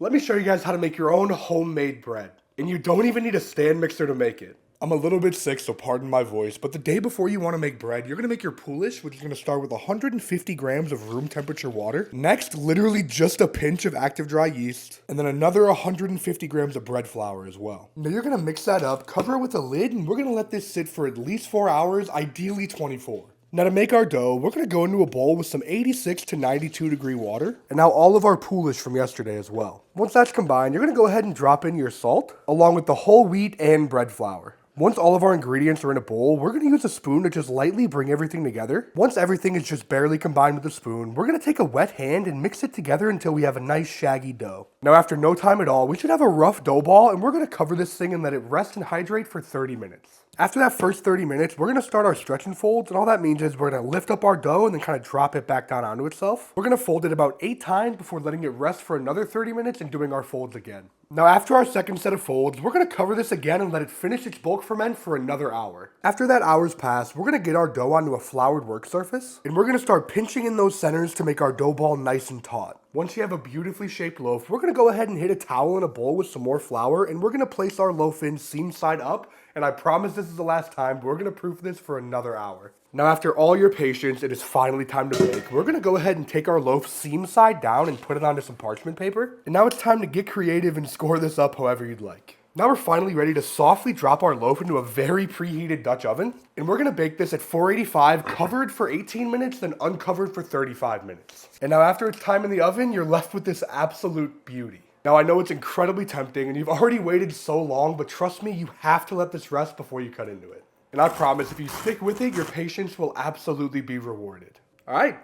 Let me show you guys how to make your own homemade bread. And you don't even need a stand mixer to make it. I'm a little bit sick, so pardon my voice, but the day before you want to make bread, you're going to make your poolish, which is going to start with 150 grams of room temperature water. Next, literally just a pinch of active dry yeast, and then another 150 grams of bread flour as well. Now you're going to mix that up, cover it with a lid, and we're going to let this sit for at least 4 hours, ideally 24. Now to make our dough, we're going to go into a bowl with some 86 to 92 degree water, and now all of our poolish from yesterday as well. Once that's combined, you're going to go ahead and drop in your salt, along with the whole wheat and bread flour. Once all of our ingredients are in a bowl, we're going to use a spoon to just lightly bring everything together. Once everything is just barely combined with the spoon, we're going to take a wet hand and mix it together until we have a nice shaggy dough. Now after no time at all, we should have a rough dough ball, and we're going to cover this thing and let it rest and hydrate for 30 minutes. After that first 30 minutes, we're going to start our stretch and folds, and all that means is we're going to lift up our dough and then kind of drop it back down onto itself. We're going to fold it about 8 times before letting it rest for another 30 minutes and doing our folds again. Now after our second set of folds, we're going to cover this again and let it finish its bulk ferment for another hour. After that hour's passed, we're going to get our dough onto a floured work surface, and we're going to start pinching in those centers to make our dough ball nice and taut. Once you have a beautifully shaped loaf, we're going to go ahead and hit a towel in a bowl with some more flour, and we're going to place our loaf in seam side up, and I promise this is the last time, but we're going to proof this for another hour. Now after all your patience, it is finally time to bake. We're going to go ahead and take our loaf seam side down and put it onto some parchment paper. And now it's time to get creative and score this up however you'd like. Now we're finally ready to softly drop our loaf into a very preheated Dutch oven. And we're going to bake this at 485, covered for 18 minutes, then uncovered for 35 minutes. And now after it's time in the oven, you're left with this absolute beauty. Now I know it's incredibly tempting and you've already waited so long, but trust me, you have to let this rest before you cut into it. And I promise if you stick with it, your patience will absolutely be rewarded. All right,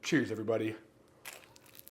cheers everybody.